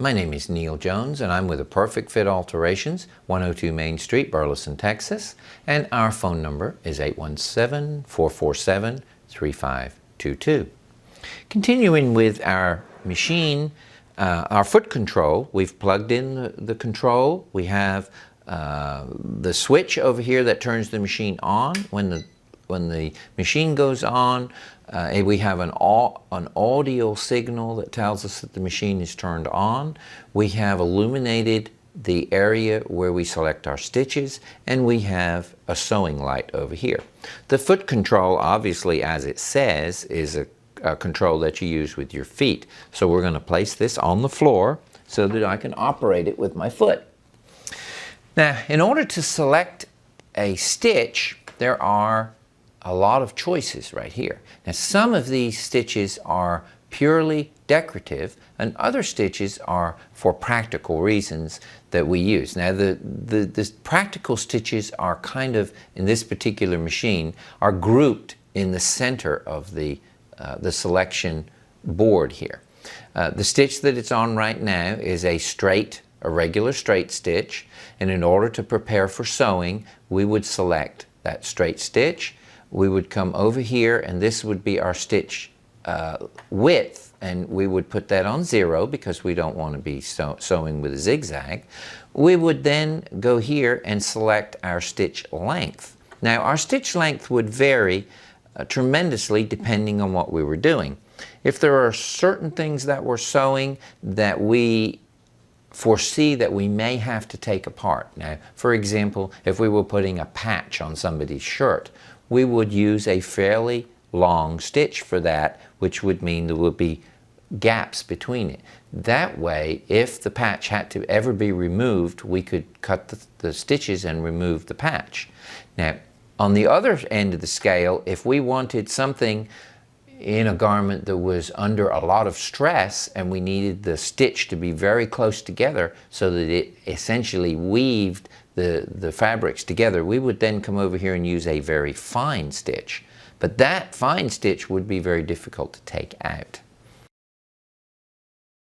My name is Neil Jones and I'm with a Perfect Fit Alterations, 102 Main Street, Burleson, Texas, and our phone number is 817-447-3522. Continuing with our machine, our foot control, we've plugged in the control. We have the switch over here that turns the machine on. When the machine goes on, we have an audio signal that tells us that the machine is turned on. We have illuminated the area where we select our stitches, and we have a sewing light over here. The foot control, obviously, as it says, is a control that you use with your feet. So we're going to place this on the floor so that I can operate it with my foot. Now, in order to select a stitch, there are a lot of choices right here. Now, some of these stitches are purely decorative, and other stitches are for practical reasons that we use. Now, the practical stitches are kind of, in this particular machine, are grouped in the center of the selection board here. The stitch that it's on right now is a regular straight stitch, and in order to prepare for sewing, we would select that straight stitch. We would come over here, and this would be our stitch width, and we would put that on 0 because we don't want to be sewing with a zigzag. We would then go here and select our stitch length. Now, our stitch length would vary tremendously depending on what we were doing. If there are certain things that we're sewing that we foresee that we may have to take apart. Now, for example, if we were putting a patch on somebody's shirt, we would use a fairly long stitch for that, which would mean there would be gaps between it. That way, if the patch had to ever be removed, we could cut the stitches and remove the patch. Now, on the other end of the scale, if we wanted something in a garment that was under a lot of stress and we needed the stitch to be very close together so that it essentially weaved the fabrics together, we would then come over here and use a very fine stitch. But that fine stitch would be very difficult to take out.